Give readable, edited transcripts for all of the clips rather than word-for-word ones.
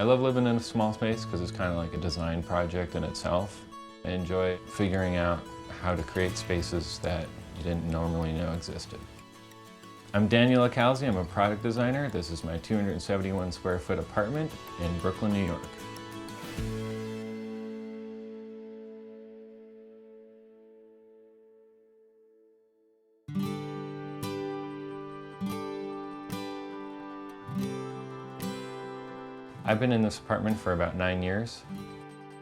I love living in a small space because it's kind of like a design project in itself. I enjoy figuring out how to create spaces that you didn't normally know existed. I'm Daniel Acalzi. I'm a product designer. This is my 271 square foot apartment in Brooklyn, New York. I've been in this apartment for about 9 years.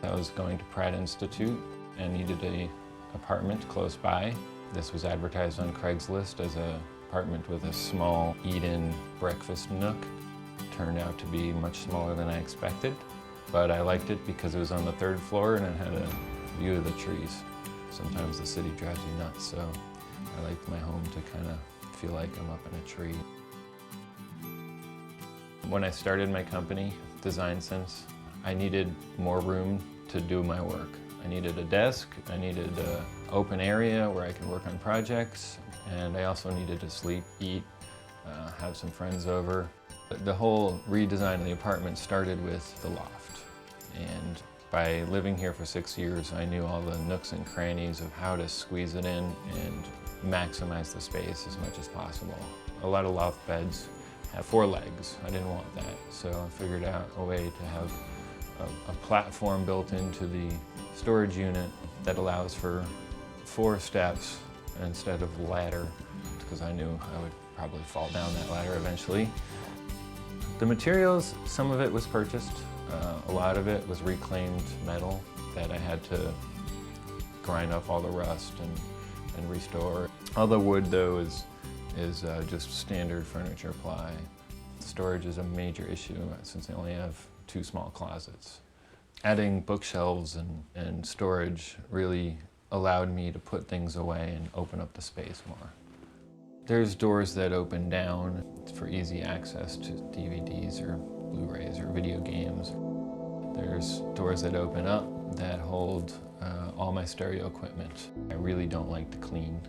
I was going to Pratt Institute and needed an apartment close by. This was advertised on Craigslist as an apartment with a small eat-in breakfast nook. Turned out to be much smaller than I expected, but I liked it because it was on the 3rd floor and it had a view of the trees. Sometimes the city drives you nuts, so I liked my home to kind of feel like I'm up in a tree. When I started my company, Design Sense, I needed more room to do my work. I needed a desk, I needed an open area where I could work on projects, and I also needed to sleep, eat, have some friends over. The whole redesign of the apartment started with the loft, and by living here for 6 years, I knew all the nooks and crannies of how to squeeze it in and maximize the space as much as possible. A lot of loft beds have 4 legs. I didn't want that, so I figured out a way to have a platform built into the storage unit that allows for 4 steps instead of ladder, because I knew I would probably fall down that ladder eventually. The materials, some of it was purchased. A lot of it was reclaimed metal that I had to grind off all the rust and restore. All the wood, though, is just standard furniture ply. Storage is a major issue since I only have 2 small closets. Adding bookshelves and storage really allowed me to put things away and open up the space more. There's doors that open down for easy access to DVDs or Blu-rays or video games. There's doors that open up that hold all my stereo equipment. I really don't like to clean.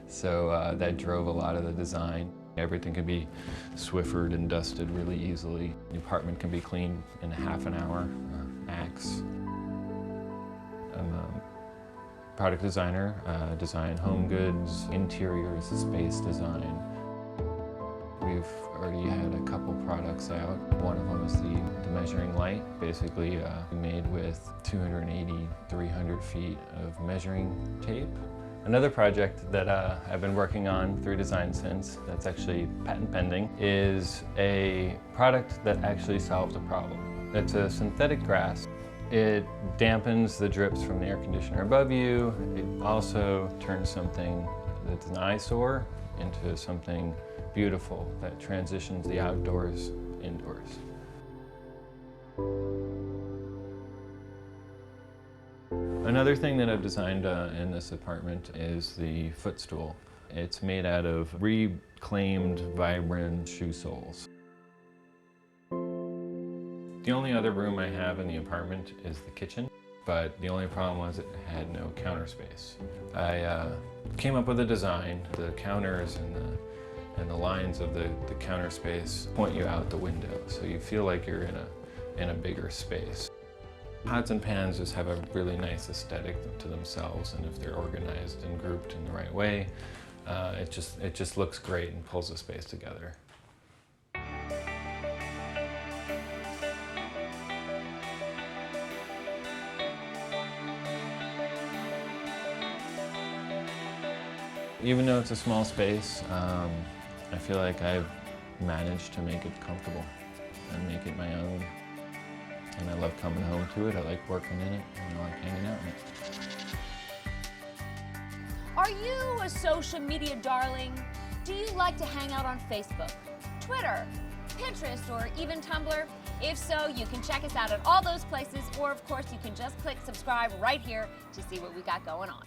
So that drove a lot of the design. Everything can be Swiffered and dusted really easily. The apartment can be cleaned in half an hour, max. I'm a product designer, design home goods, interiors, space design. We've already had a couple products out. One of them is the measuring light, basically made with 280, 300 feet of measuring tape. Another project that I've been working on through Design Sense, that's actually patent pending, is a product that actually solves a problem. It's a synthetic grass. It dampens the drips from the air conditioner above you. It also turns something that's an eyesore into something beautiful that transitions the outdoors indoors. Another thing that I've designed in this apartment is the footstool. It's made out of reclaimed Vibram shoe soles. The only other room I have in the apartment is the kitchen, but the only problem was it had no counter space. I came up with a design. The counters and the lines of the counter space point you out the window, so you feel like you're in a bigger space. Pots and pans just have a really nice aesthetic to themselves, and if they're organized and grouped in the right way, it just looks great and pulls the space together. Even though it's a small space, I feel like I've managed to make it comfortable and make it my own. And I love coming home to it, I like working in it, and I like hanging out in it. Are you a social media darling? Do you like to hang out on Facebook, Twitter, Pinterest, or even Tumblr? If so, you can check us out at all those places, or of course you can just click subscribe right here to see what we got going on.